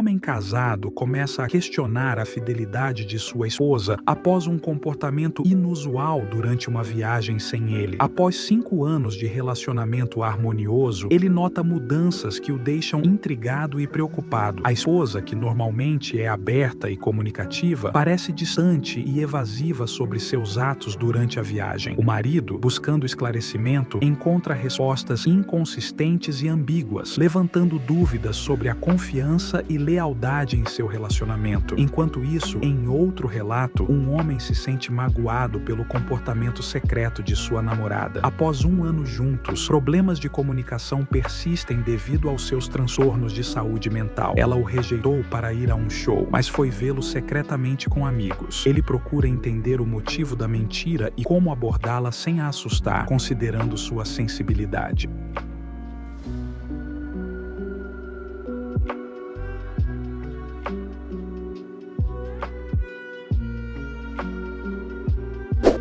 homem casado começa a questionar a fidelidade de sua esposa após um comportamento inusual durante uma viagem sem ele. Após 5 anos de relacionamento harmonioso, ele nota mudanças que o deixam intrigado e preocupado. A esposa, que normalmente é aberta e comunicativa, parece distante e evasiva sobre seus atos durante a viagem. O marido, buscando esclarecimento, encontra respostas inconsistentes e ambíguas, levantando dúvidas sobre a confiança e lealdade em seu relacionamento. Enquanto isso, em outro relato, um homem se sente magoado pelo comportamento secreto de sua namorada. Após 1 ano juntos, problemas de comunicação persistem devido aos seus transtornos de saúde mental. Ela o rejeitou para ir a um show, mas foi vê-lo secretamente com amigos. Ele procura entender o motivo da mentira e como abordá-la sem a assustar, considerando sua sensibilidade.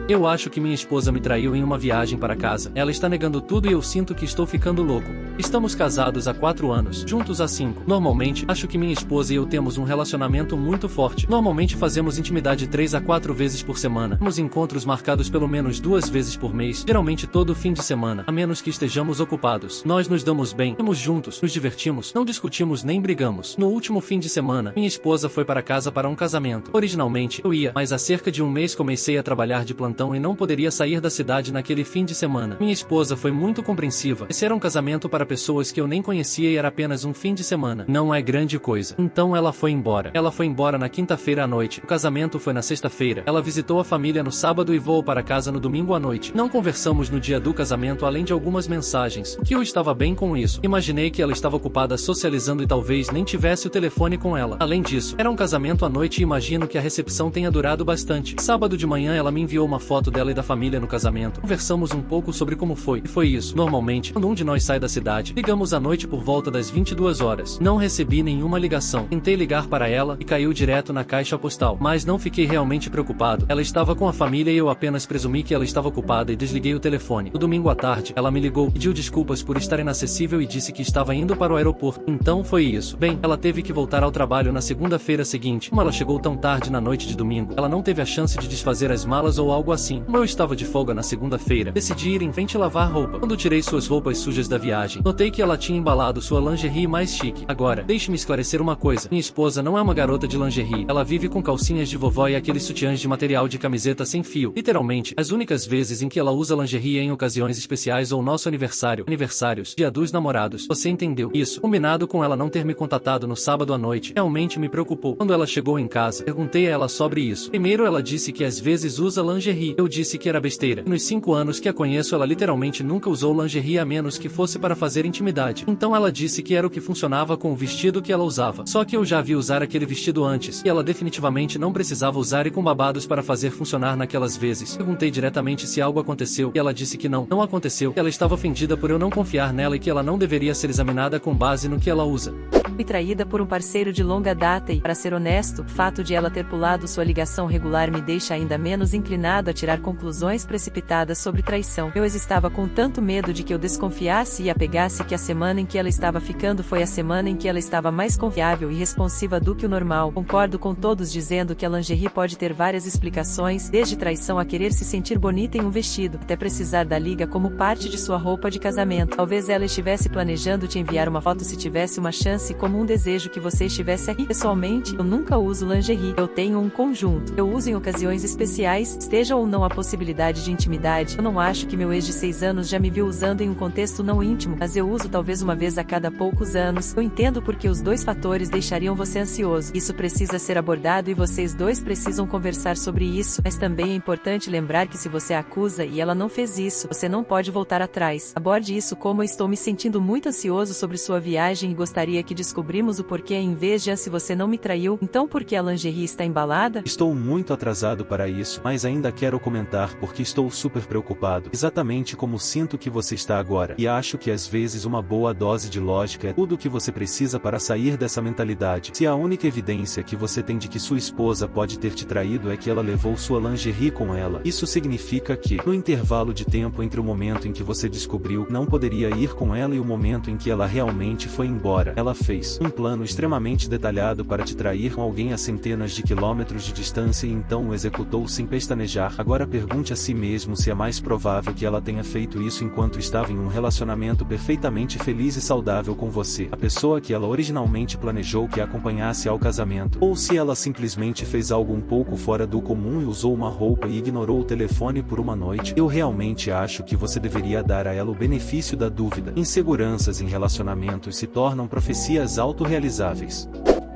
Eu acho que minha esposa me traiu em uma viagem para casa. Ela está negando tudo e eu sinto que estou ficando louco. Estamos casados há 4 anos, juntos há 5. Normalmente, acho que minha esposa e eu temos um relacionamento muito forte. Normalmente fazemos intimidade 3 a 4 vezes por semana. Temos encontros marcados pelo menos 2 vezes por mês, geralmente todo fim de semana, a menos que estejamos ocupados. Nós nos damos bem, estamos juntos, nos divertimos, não discutimos nem brigamos. No último fim de semana, minha esposa foi para casa para um casamento. Originalmente, eu ia, mas há cerca de 1 mês comecei a trabalhar de plantão e não poderia sair da cidade naquele fim de semana. Minha esposa foi muito compreensiva. Esse era um casamento para pessoas que eu nem conhecia e era apenas um fim de semana. Não é grande coisa. Então ela foi embora. Ela foi embora na quinta-feira à noite. O casamento foi na sexta-feira. Ela visitou a família no sábado e voou para casa no domingo à noite. Não conversamos no dia do casamento além de algumas mensagens. Que eu estava bem com isso. Imaginei que ela estava ocupada socializando e talvez nem tivesse o telefone com ela. Além disso, era um casamento à noite e imagino que a recepção tenha durado bastante. Sábado de manhã ela me enviou uma foto dela e da família no casamento. Conversamos um pouco sobre como foi. E foi isso. Normalmente, quando um de nós sai da cidade, ligamos à noite por volta das 22 horas. Não recebi nenhuma ligação. Tentei ligar para ela e caiu direto na caixa postal. Mas não fiquei realmente preocupado. Ela estava com a família e eu apenas presumi que ela estava ocupada e desliguei o telefone. No domingo à tarde, ela me ligou, pediu desculpas por estar inacessível e disse que estava indo para o aeroporto. Então foi isso. Bem, ela teve que voltar ao trabalho na segunda-feira seguinte. Como ela chegou tão tarde na noite de domingo, ela não teve a chance de desfazer as malas ou algo assim. Como eu estava de folga na segunda-feira, decidi ir em frente lavar roupa. Quando tirei suas roupas sujas da viagem, notei que ela tinha embalado sua lingerie mais chique. Agora, deixe-me esclarecer uma coisa. Minha esposa não é uma garota de lingerie. Ela vive com calcinhas de vovó e aqueles sutiãs de material de camiseta sem fio. Literalmente, as únicas vezes em que ela usa lingerie é em ocasiões especiais ou nosso aniversário, aniversários, dia dos namorados. Você entendeu? Isso, combinado com ela não ter me contatado no sábado à noite, realmente me preocupou. Quando ela chegou em casa, perguntei a ela sobre isso. Primeiro ela disse que às vezes usa lingerie. Eu disse que era besteira. Nos 5 anos que a conheço, ela literalmente nunca usou lingerie a menos que fosse para fazer intimidade. Então ela disse que era o que funcionava com o vestido que ela usava. Só que eu já vi usar aquele vestido antes, e ela definitivamente não precisava usar e com babados para fazer funcionar naquelas vezes. Perguntei diretamente se algo aconteceu, e ela disse que não aconteceu. Ela estava ofendida por eu não confiar nela e que ela não deveria ser examinada com base no que ela usa. Fui traída por um parceiro de longa data e, para ser honesto, o fato de ela ter pulado sua ligação regular me deixa ainda menos inclinado a tirar conclusões precipitadas sobre traição. Eu estava com tanto medo de que eu desconfiasse e apegasse que a semana em que ela estava ficando foi a semana em que ela estava mais confiável e responsiva do que o normal. Concordo com todos dizendo que a lingerie pode ter várias explicações, desde traição a querer se sentir bonita em um vestido, até precisar da liga como parte de sua roupa de casamento. Talvez ela estivesse planejando te enviar uma foto se tivesse uma chance, como um desejo que você estivesse aqui. Pessoalmente, eu nunca uso lingerie. Eu tenho um conjunto. Eu uso em ocasiões especiais, esteja ou não a possibilidade de intimidade. Eu não acho que meu ex de 6 anos já me viu usando em um contexto não íntimo, mas eu uso talvez uma vez a cada poucos anos. Eu entendo porque os dois fatores deixariam você ansioso. Isso precisa ser abordado e vocês dois precisam conversar sobre isso, mas também é importante lembrar que se você a acusa e ela não fez isso, você não pode voltar atrás. Aborde isso como: eu estou me sentindo muito ansioso sobre sua viagem e gostaria que descobrimos o porquê em vez de: se você não me traiu, então por que a lingerie está embalada? Estou muito atrasado para isso, mas ainda quero comentar porque estou super preocupado, exatamente como sinto que você está agora, e acho que às vezes uma boa dose de lógica é tudo o que você precisa para sair dessa mentalidade. Se a única evidência que você tem de que sua esposa pode ter te traído é que ela levou sua lingerie com ela, isso significa que, no intervalo de tempo entre o momento em que você descobriu não poderia ir com ela e o momento em que ela realmente foi embora, ela fez fez um plano extremamente detalhado para te trair com alguém a centenas de quilômetros de distância e então o executou sem pestanejar. Agora pergunte a si mesmo se é mais provável que ela tenha feito isso enquanto estava em um relacionamento perfeitamente feliz e saudável com você, a pessoa que ela originalmente planejou que a acompanhasse ao casamento, ou se ela simplesmente fez algo um pouco fora do comum e usou uma roupa e ignorou o telefone por uma noite. Eu realmente acho que você deveria dar a ela o benefício da dúvida. Inseguranças em relacionamentos se tornam profecias autorrealizáveis.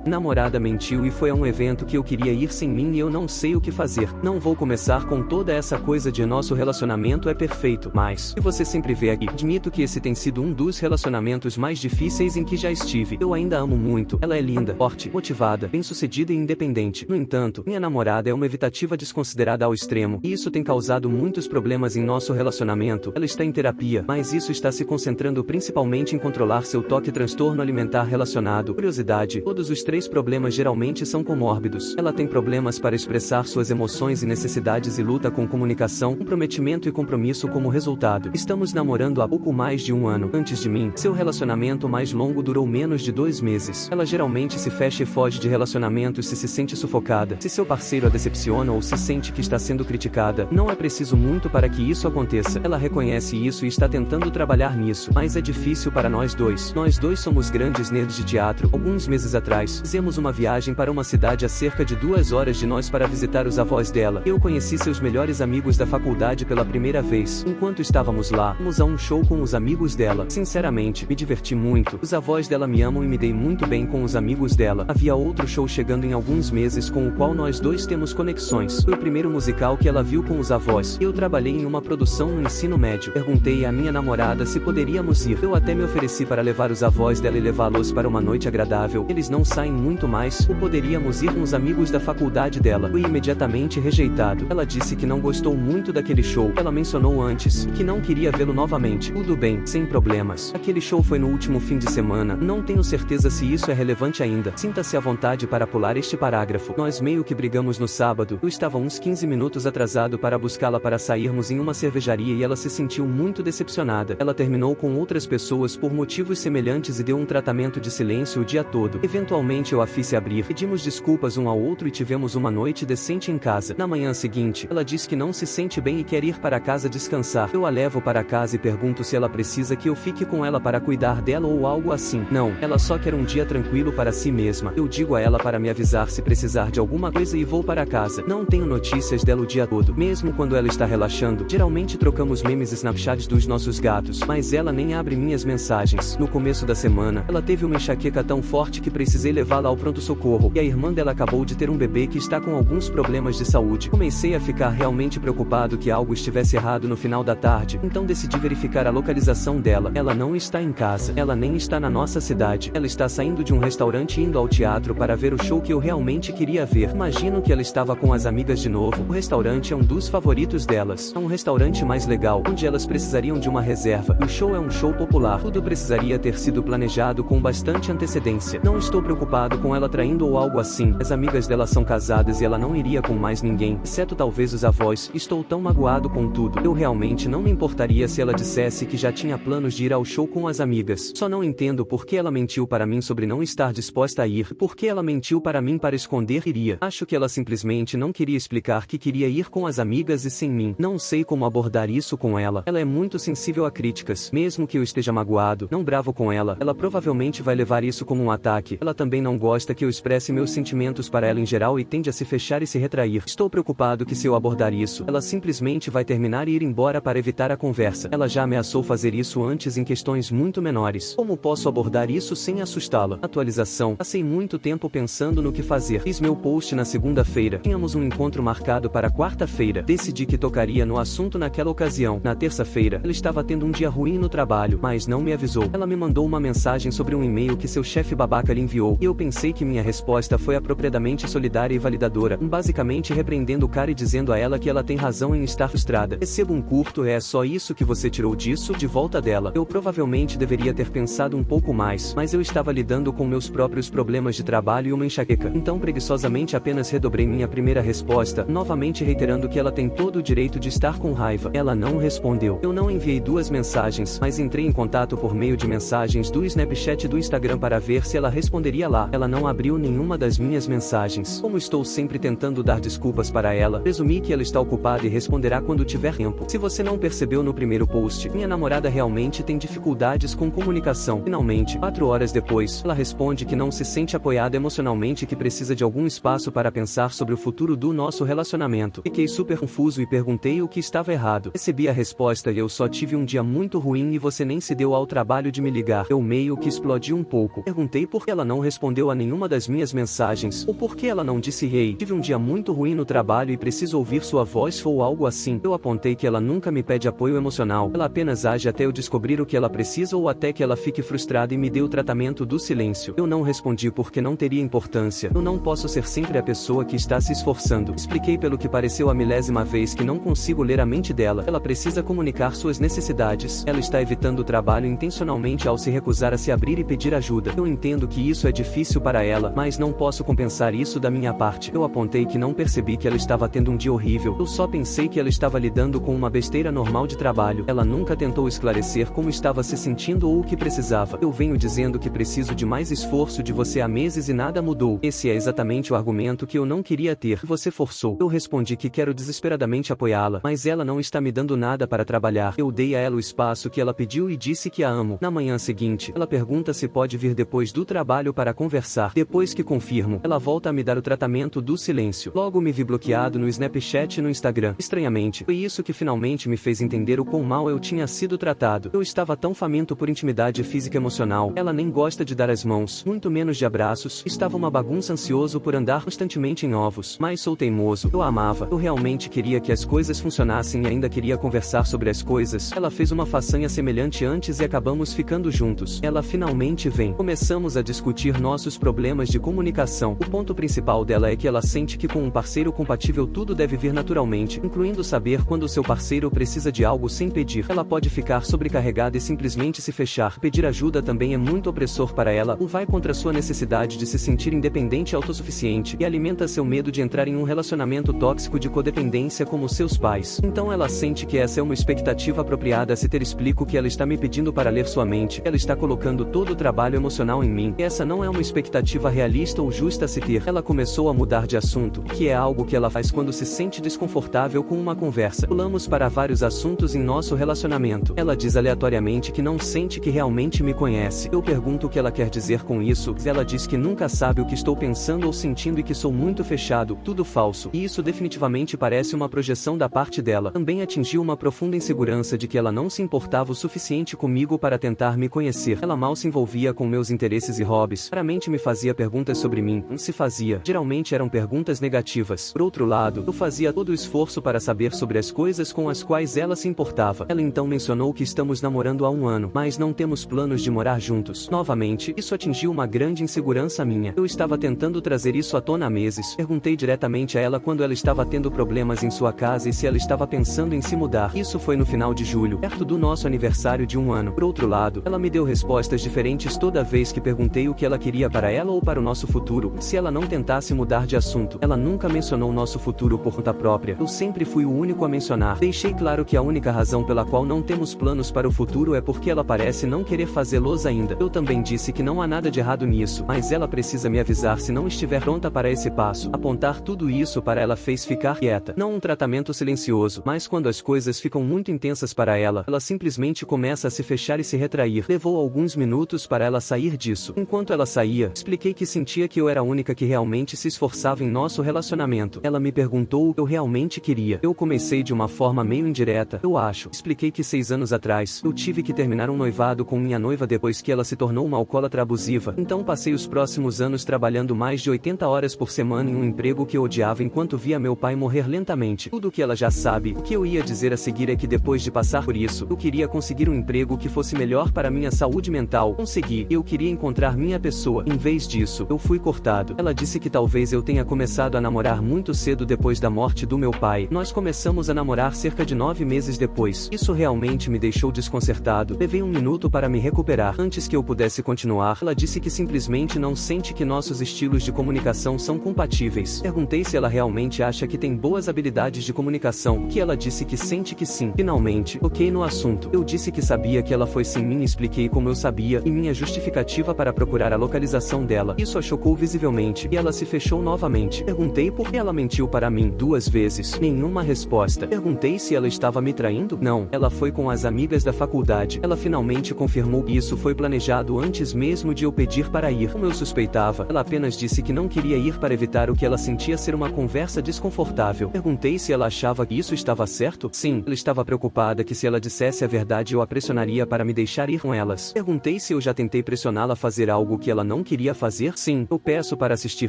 Namorada mentiu e foi a um evento que eu queria ir sem mim e eu não sei o que fazer. Não vou começar com toda essa coisa de nosso relacionamento é perfeito, mas, e você sempre vê aqui, admito que esse tem sido um dos relacionamentos mais difíceis em que já estive. Eu ainda amo muito, ela é linda, forte, motivada, bem-sucedida e independente. No entanto, minha namorada é uma evitativa desconsiderada ao extremo, e isso tem causado muitos problemas em nosso relacionamento. Ela está em terapia, mas isso está se concentrando principalmente em controlar seu toque e transtorno alimentar relacionado. Curiosidade, todos os três problemas geralmente são comórbidos. Ela tem problemas para expressar suas emoções e necessidades e luta com comunicação, comprometimento e compromisso como resultado. Estamos namorando há pouco mais de um ano. Antes de mim, seu relacionamento mais longo durou menos de 2 meses. Ela geralmente se fecha e foge de relacionamentos se sente sufocada. Se seu parceiro a decepciona ou se sente que está sendo criticada, não é preciso muito para que isso aconteça. Ela reconhece isso e está tentando trabalhar nisso, mas é difícil para nós dois. Nós dois somos grandes nerds de teatro. Alguns meses atrás, fizemos uma viagem para uma cidade a cerca de 2 horas de nós para visitar os avós dela. Eu conheci seus melhores amigos da faculdade pela primeira vez. Enquanto estávamos lá, fomos a um show com os amigos dela. Sinceramente, me diverti muito. Os avós dela me amam e me dei muito bem com os amigos dela. Havia outro show chegando em alguns meses com o qual nós dois temos conexões. Foi o primeiro musical que ela viu com os avós. Eu trabalhei em uma produção no ensino médio. Perguntei à minha namorada se poderíamos ir. Eu até me ofereci para levar os avós dela e levá-los para uma noite agradável. Eles não saem muito mais, ou poderíamos ir com os amigos da faculdade dela. Fui imediatamente rejeitado. Ela disse que não gostou muito daquele show. Ela mencionou antes que não queria vê-lo novamente. Tudo bem, sem problemas. Aquele show foi no último fim de semana. Não tenho certeza se isso é relevante ainda. Sinta-se à vontade para pular este parágrafo. Nós meio que brigamos no sábado. Eu estava uns 15 minutos atrasado para buscá-la para sairmos em uma cervejaria e ela se sentiu muito decepcionada. Ela terminou com outras pessoas por motivos semelhantes e deu um tratamento de silêncio o dia todo. Eventualmente eu a fiz se abrir, pedimos desculpas um ao outro e tivemos uma noite decente em casa. Na manhã seguinte, ela diz que não se sente bem e quer ir para casa descansar. Eu a levo para casa e pergunto se ela precisa que eu fique com ela para cuidar dela ou algo assim. Não, ela só quer um dia tranquilo para si mesma. Eu digo a ela para me avisar se precisar de alguma coisa e vou para casa. Não tenho notícias dela o dia todo. Mesmo quando ela está relaxando, geralmente trocamos memes e snapchats dos nossos gatos, mas ela nem abre minhas mensagens. No começo da semana, ela teve uma enxaqueca tão forte que precisei levá-la ao pronto-socorro, e a irmã dela acabou de ter um bebê que está com alguns problemas de saúde. Comecei a ficar realmente preocupado que algo estivesse errado no final da tarde, então decidi verificar a localização dela. Ela não está em casa, ela nem está na nossa cidade. Ela está saindo de um restaurante e indo ao teatro para ver o show que eu realmente queria ver. Imagino que ela estava com as amigas de novo. O restaurante é um dos favoritos delas. É um restaurante mais legal, onde elas precisariam de uma reserva. O show é um show popular. Tudo precisaria ter sido planejado com bastante antecedência. Não estou preocupado com ela traindo ou algo assim. As amigas dela são casadas e ela não iria com mais ninguém, exceto talvez os avós. Estou tão magoado com tudo. Eu realmente não me importaria se ela dissesse que já tinha planos de ir ao show com as amigas. Só não entendo por que ela mentiu para mim sobre não estar disposta a ir. Por que ela mentiu para mim para esconder iria? Acho que ela simplesmente não queria explicar que queria ir com as amigas e sem mim. Não sei como abordar isso com ela. Ela é muito sensível a críticas. Mesmo que eu esteja magoado, não bravo com ela, ela provavelmente vai levar isso como um ataque. Ela também não gosta que eu expresse meus sentimentos para ela em geral e tende a se fechar e se retrair. Estou preocupado que se eu abordar isso, ela simplesmente vai terminar e ir embora para evitar a conversa. Ela já ameaçou fazer isso antes em questões muito menores. Como posso abordar isso sem assustá-la? Atualização. Passei muito tempo pensando no que fazer. Fiz meu post na segunda-feira. Tínhamos um encontro marcado para quarta-feira. Decidi que tocaria no assunto naquela ocasião. Na terça-feira, ela estava tendo um dia ruim no trabalho, mas não me avisou. Ela me mandou uma mensagem sobre um e-mail que seu chefe babaca lhe enviou, e eu eu pensei que minha resposta foi apropriadamente solidária e validadora, basicamente repreendendo o cara e dizendo a ela que ela tem razão em estar frustrada. Recebo um curto "é só isso que você tirou disso?" de volta dela. Eu provavelmente deveria ter pensado um pouco mais, mas eu estava lidando com meus próprios problemas de trabalho e uma enxaqueca. Então preguiçosamente apenas redobrei minha primeira resposta, novamente reiterando que ela tem todo o direito de estar com raiva. Ela não respondeu. Eu não enviei 2 mensagens, mas entrei em contato por meio de mensagens do Snapchat e do Instagram para ver se ela responderia lá. Ela não abriu nenhuma das minhas mensagens. Como estou sempre tentando dar desculpas para ela, presumi que ela está ocupada e responderá quando tiver tempo. Se você não percebeu no primeiro post, minha namorada realmente tem dificuldades com comunicação. Finalmente, 4 horas depois, ela responde que não se sente apoiada emocionalmente e que precisa de algum espaço para pensar sobre o futuro do nosso relacionamento. Fiquei super confuso e perguntei o que estava errado. Recebi a resposta: "Eu só tive um dia muito ruim e você nem se deu ao trabalho de me ligar." Eu meio que explodi um pouco. Perguntei por que ela não respondeu a nenhuma das minhas mensagens, ou por que ela não disse "Hey, tive um dia muito ruim no trabalho e preciso ouvir sua voz" ou algo assim. Eu apontei que ela nunca me pede apoio emocional. Ela apenas age até eu descobrir o que ela precisa ou até que ela fique frustrada e me dê o tratamento do silêncio. Eu não respondi porque não teria importância. Eu não posso ser sempre a pessoa que está se esforçando. Expliquei pelo que pareceu a milésima vez que não consigo ler a mente dela. Ela precisa comunicar suas necessidades. Ela está evitando o trabalho intencionalmente ao se recusar a se abrir e pedir ajuda. Eu entendo que isso é difícil para ela, mas não posso compensar isso da minha parte. Eu apontei que não percebi que ela estava tendo um dia horrível. Eu só pensei que ela estava lidando com uma besteira normal de trabalho. Ela nunca tentou esclarecer como estava se sentindo ou o que precisava. Eu venho dizendo que preciso de mais esforço de você há meses e nada mudou. Esse é exatamente o argumento que eu não queria ter. Você forçou. Eu respondi que quero desesperadamente apoiá-la, mas ela não está me dando nada para trabalhar. Eu dei a ela o espaço que ela pediu e disse que a amo. Na manhã seguinte, ela pergunta se pode vir depois do trabalho para conversar. Depois que confirmo, ela volta a me dar o tratamento do silêncio. Logo me vi bloqueado no Snapchat e no Instagram. Estranhamente, foi isso que finalmente me fez entender o quão mal eu tinha sido tratado. Eu estava tão faminto por intimidade física e emocional. Ela nem gosta de dar as mãos, muito menos de abraços. Estava uma bagunça, ansioso por andar constantemente em ovos. Mas sou teimoso. Eu a amava. Eu realmente queria que as coisas funcionassem e ainda queria conversar sobre as coisas. Ela fez uma façanha semelhante antes e acabamos ficando juntos. Ela finalmente vem. Começamos a discutir nossos problemas de comunicação. O ponto principal dela é que ela sente que com um parceiro compatível tudo deve vir naturalmente, incluindo saber quando seu parceiro precisa de algo sem pedir. Ela pode ficar sobrecarregada e simplesmente se fechar. Pedir ajuda também é muito opressor para ela. Vai contra sua necessidade de se sentir independente e autossuficiente, e alimenta seu medo de entrar em um relacionamento tóxico de codependência como seus pais. Então ela sente que essa é uma expectativa apropriada. Se ter explico que ela está me pedindo para ler sua mente. Ela está colocando todo o trabalho emocional em mim. Essa não é uma expectativa realista ou justa a se ter. Ela começou a mudar de assunto, que é algo que ela faz quando se sente desconfortável com uma conversa. Pulamos para vários assuntos em nosso relacionamento. Ela diz aleatoriamente que não sente que realmente me conhece. Eu pergunto o que ela quer dizer com isso. Ela diz que nunca sabe o que estou pensando ou sentindo e que sou muito fechado. Tudo falso. E isso definitivamente parece uma projeção da parte dela. Também atingiu uma profunda insegurança de que ela não se importava o suficiente comigo para tentar me conhecer. Ela mal se envolvia com meus interesses e hobbies. Raramente me fazia perguntas sobre mim. Se fazia, geralmente eram perguntas negativas. Por outro lado, eu fazia todo o esforço para saber sobre as coisas com as quais ela se importava. Ela então mencionou que estamos namorando há 1 ano, mas não temos planos de morar juntos. Novamente, isso atingiu uma grande insegurança minha. Eu estava tentando trazer isso à tona há meses. Perguntei diretamente a ela quando ela estava tendo problemas em sua casa e se ela estava pensando em se mudar. Isso foi no final de julho, perto do nosso aniversário de 1 ano. Por outro lado, ela me deu respostas diferentes toda vez que perguntei o que ela queria para ela ou para o nosso futuro. Se ela não tentasse mudar de assunto, ela nunca mencionou nosso futuro por conta própria. Eu sempre fui o único a mencionar. Deixei claro que a única razão pela qual não temos planos para o futuro é porque ela parece não querer fazê-los ainda. Eu também disse que não há nada de errado nisso, mas ela precisa me avisar se não estiver pronta para esse passo. Apontar tudo isso para ela fez ficar quieta. Não um tratamento silencioso, mas quando as coisas ficam muito intensas para ela, ela simplesmente começa a se fechar e se retrair. Levou alguns minutos para ela sair disso. Enquanto ela saía, expliquei que sentia que eu era a única que realmente se esforçava em nosso relacionamento. Ela me perguntou o que eu realmente queria. Eu comecei de uma forma meio indireta, eu acho. Expliquei que 6 anos atrás, eu tive que terminar um noivado com minha noiva depois que ela se tornou uma alcoólatra abusiva. Então passei os próximos anos trabalhando mais de 80 horas por semana em um emprego que eu odiava enquanto via meu pai morrer lentamente. Tudo o que ela já sabe. O que eu ia dizer a seguir é que depois de passar por isso, eu queria conseguir um emprego que fosse melhor para minha saúde mental. Consegui. Eu queria encontrar minha pessoa. pessoa. Em vez disso, eu fui cortado. Ela disse que talvez eu tenha começado a namorar muito cedo depois da morte do meu pai. Nós começamos a namorar cerca de 9 meses depois. Isso realmente me deixou desconcertado. Levei um minuto para me recuperar. Antes que eu pudesse continuar, ela disse que simplesmente não sente que nossos estilos de comunicação são compatíveis. Perguntei se ela realmente acha que tem boas habilidades de comunicação, que ela disse que sente que sim. Finalmente, toquei no assunto. Eu disse que sabia que ela foi sem mim e expliquei como eu sabia, e minha justificativa para procurar a localização dela. Isso a chocou visivelmente, e ela se fechou novamente. Perguntei por que ela mentiu para mim 2 vezes. Nenhuma resposta. Perguntei se ela estava me traindo. Não, ela foi com as amigas da faculdade. Ela finalmente confirmou que isso foi planejado antes mesmo de eu pedir para ir. Como eu suspeitava, ela apenas disse que não queria ir para evitar o que ela sentia ser uma conversa desconfortável. Perguntei se ela achava que isso estava certo. Sim, ela estava preocupada que se ela dissesse a verdade eu a pressionaria para me deixar ir com elas. Perguntei se eu já tentei pressioná-la a fazer algo que ela não queria fazer. Sim, eu peço para assistir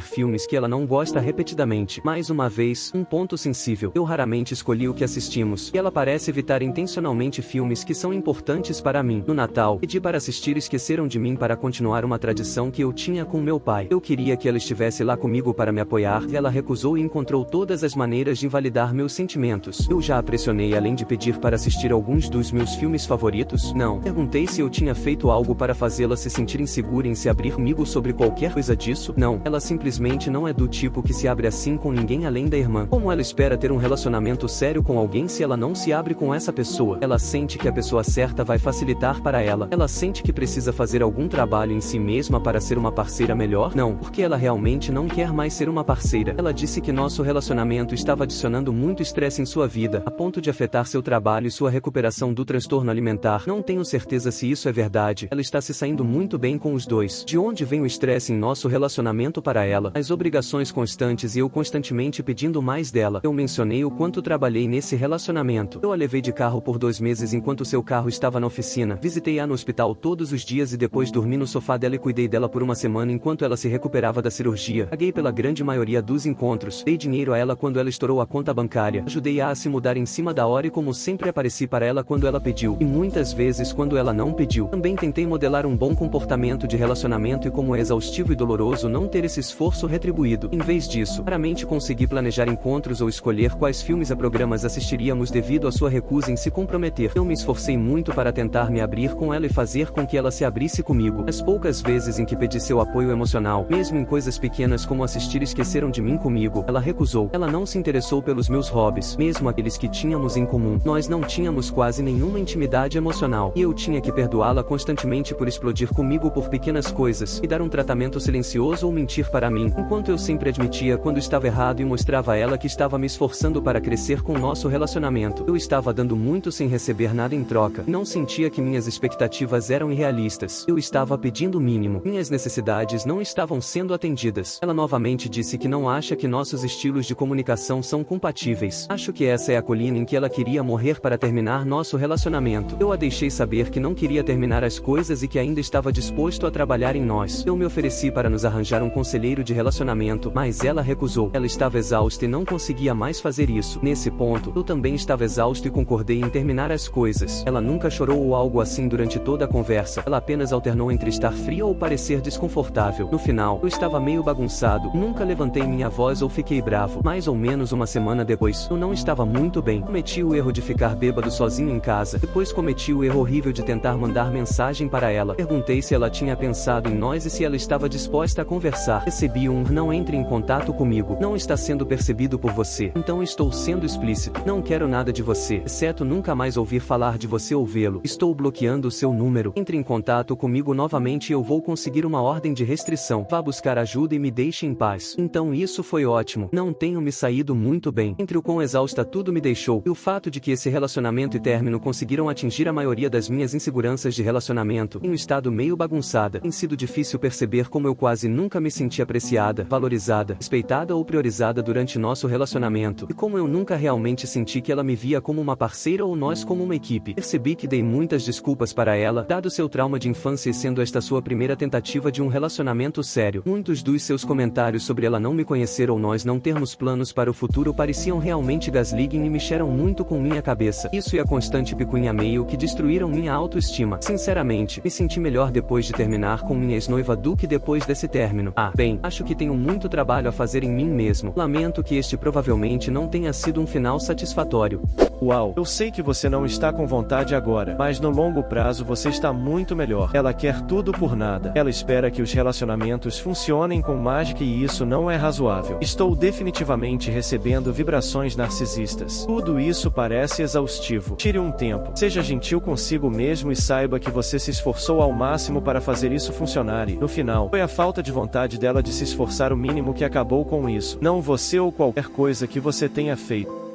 filmes que ela não gosta repetidamente. Mais uma vez, um ponto sensível. Eu raramente escolhi o que assistimos, e ela parece evitar intencionalmente filmes que são importantes para mim. No Natal, pedi para assistir Esqueceram de Mim para continuar uma tradição que eu tinha com meu pai. Eu queria que ela estivesse lá comigo para me apoiar. Ela recusou e encontrou todas as maneiras de invalidar meus sentimentos. Eu já a pressionei além de pedir para assistir alguns dos meus filmes favoritos? Não. Perguntei se eu tinha feito algo para fazê-la se sentir insegura em se abrir comigo sobre qualquer coisa disso? Não. Ela simplesmente não é do tipo que se abre assim com ninguém além da irmã. Como ela espera ter um relacionamento sério com alguém se ela não se abre com essa pessoa? Ela sente que a pessoa certa vai facilitar para ela. Ela sente que precisa fazer algum trabalho em si mesma para ser uma parceira melhor? Não, porque ela realmente não quer mais ser uma parceira. Ela disse que nosso relacionamento estava adicionando muito estresse em sua vida, a ponto de afetar seu trabalho e sua recuperação do transtorno alimentar. Não tenho certeza se isso é verdade. Ela está se saindo muito bem com os dois. De onde vem o estresse em nosso relacionamento para ela? As obrigações constantes e eu constantemente pedindo mais dela. Eu mencionei o quanto trabalhei nesse relacionamento. Eu a levei de carro por 2 meses enquanto seu carro estava na oficina. Visitei-a no hospital todos os dias e depois dormi no sofá dela e cuidei dela por uma semana enquanto ela se recuperava da cirurgia. Paguei pela grande maioria dos encontros. Dei dinheiro a ela quando ela estourou a conta bancária. Ajudei-a a se mudar em cima da hora e como sempre apareci para ela quando ela pediu. E muitas vezes quando ela não pediu. Também tentei modelar um bom comportamento de relacionamento e como é exaustivo e doloroso não ter esse esforço retribuído. Em vez disso, raramente consegui planejar encontros ou escolher quais filmes a programas assistiríamos devido à sua recusa em se comprometer. Eu me esforcei muito para tentar me abrir com ela e fazer com que ela se abrisse comigo. As poucas vezes em que pedi seu apoio emocional, mesmo em coisas pequenas como assistir Esqueceram de Mim comigo, ela recusou. Ela não se interessou pelos meus hobbies, mesmo aqueles que tínhamos em comum. Nós não tínhamos quase nenhuma intimidade emocional, e eu tinha que perdoá-la constantemente por explodir comigo por pequenas coisas, e dar um tratamento silencioso ou mentir para mim, enquanto eu sempre admitia quando estava errado e mostrava a ela que estava me esforçando para crescer com nosso relacionamento. Eu estava dando muito sem receber nada em troca, e não sentia que minhas expectativas eram irrealistas. Eu estava pedindo o mínimo. Minhas necessidades não estavam sendo atendidas. Ela novamente disse que não acha que nossos estilos de comunicação são compatíveis. Acho que essa é a colina em que ela queria morrer para terminar nosso relacionamento. Eu a deixei saber que não queria terminar as coisas e que ainda estava disposto a trabalhar em nós. Eu me ofereci para nos arranjar um conselheiro de relacionamento, mas ela recusou. Ela estava exausta e não conseguia mais fazer isso. Nesse ponto, eu também estava exausto e concordei em terminar as coisas. Ela nunca chorou ou algo assim durante toda a conversa. Ela apenas alternou entre estar fria ou parecer desconfortável. No final, eu estava meio bagunçado. Nunca levantei minha voz ou fiquei bravo. Mais ou menos uma semana depois, eu não estava muito bem. Cometi o erro de ficar bêbado sozinho em casa. Depois cometi o erro horrível de tentar mandar mensagem para ela. Perguntei se ela tinha pensado em nós e se ela estava disposta a conversar. Recebi um "não entre em contato comigo. Não está sendo percebido por você. Então estou sendo explícito. Não quero nada de você, exceto nunca mais ouvir falar de você ou vê-lo. Estou bloqueando o seu número. Entre em contato comigo novamente e eu vou conseguir uma ordem de restrição. Vá buscar ajuda e me deixe em paz." Então isso foi ótimo. Não tenho me saído muito bem. Entre o quão exausta tudo me deixou, e o fato de que esse relacionamento e término conseguiram atingir a maioria das minhas inseguranças de relacionamento, em um estado meio bagunçada, tem sido difícil perceber como eu quase nunca me senti apreciada, valorizada, respeitada ou priorizada durante nosso relacionamento, e como eu nunca realmente senti que ela me via como uma parceira ou nós como uma equipe. Percebi que dei muitas desculpas para ela, dado seu trauma de infância e sendo esta sua primeira tentativa de um relacionamento sério. Muitos dos seus comentários sobre ela não me conhecer ou nós não termos planos para o futuro pareciam realmente gaslighting e mexeram muito com minha cabeça. Isso e a constante picuinha meio que destruíram minha autoestima. Sinceramente, me senti melhor depois de terminar com minha ex-noiva positiva do que depois desse término. Bem, acho que tenho muito trabalho a fazer em mim mesmo. Lamento que este provavelmente não tenha sido um final satisfatório. Uau, eu sei que você não está com vontade agora, mas no longo prazo você está muito melhor. Ela quer tudo por nada. Ela espera que os relacionamentos funcionem com mágica e isso não é razoável. Estou definitivamente recebendo vibrações narcisistas. Tudo isso parece exaustivo. Tire um tempo. Seja gentil consigo mesmo e saiba que você se esforçou ao máximo para fazer isso funcionar e, no final, foi a falta de vontade dela de se esforçar o mínimo que acabou com isso. Não você ou qualquer coisa que você tenha feito.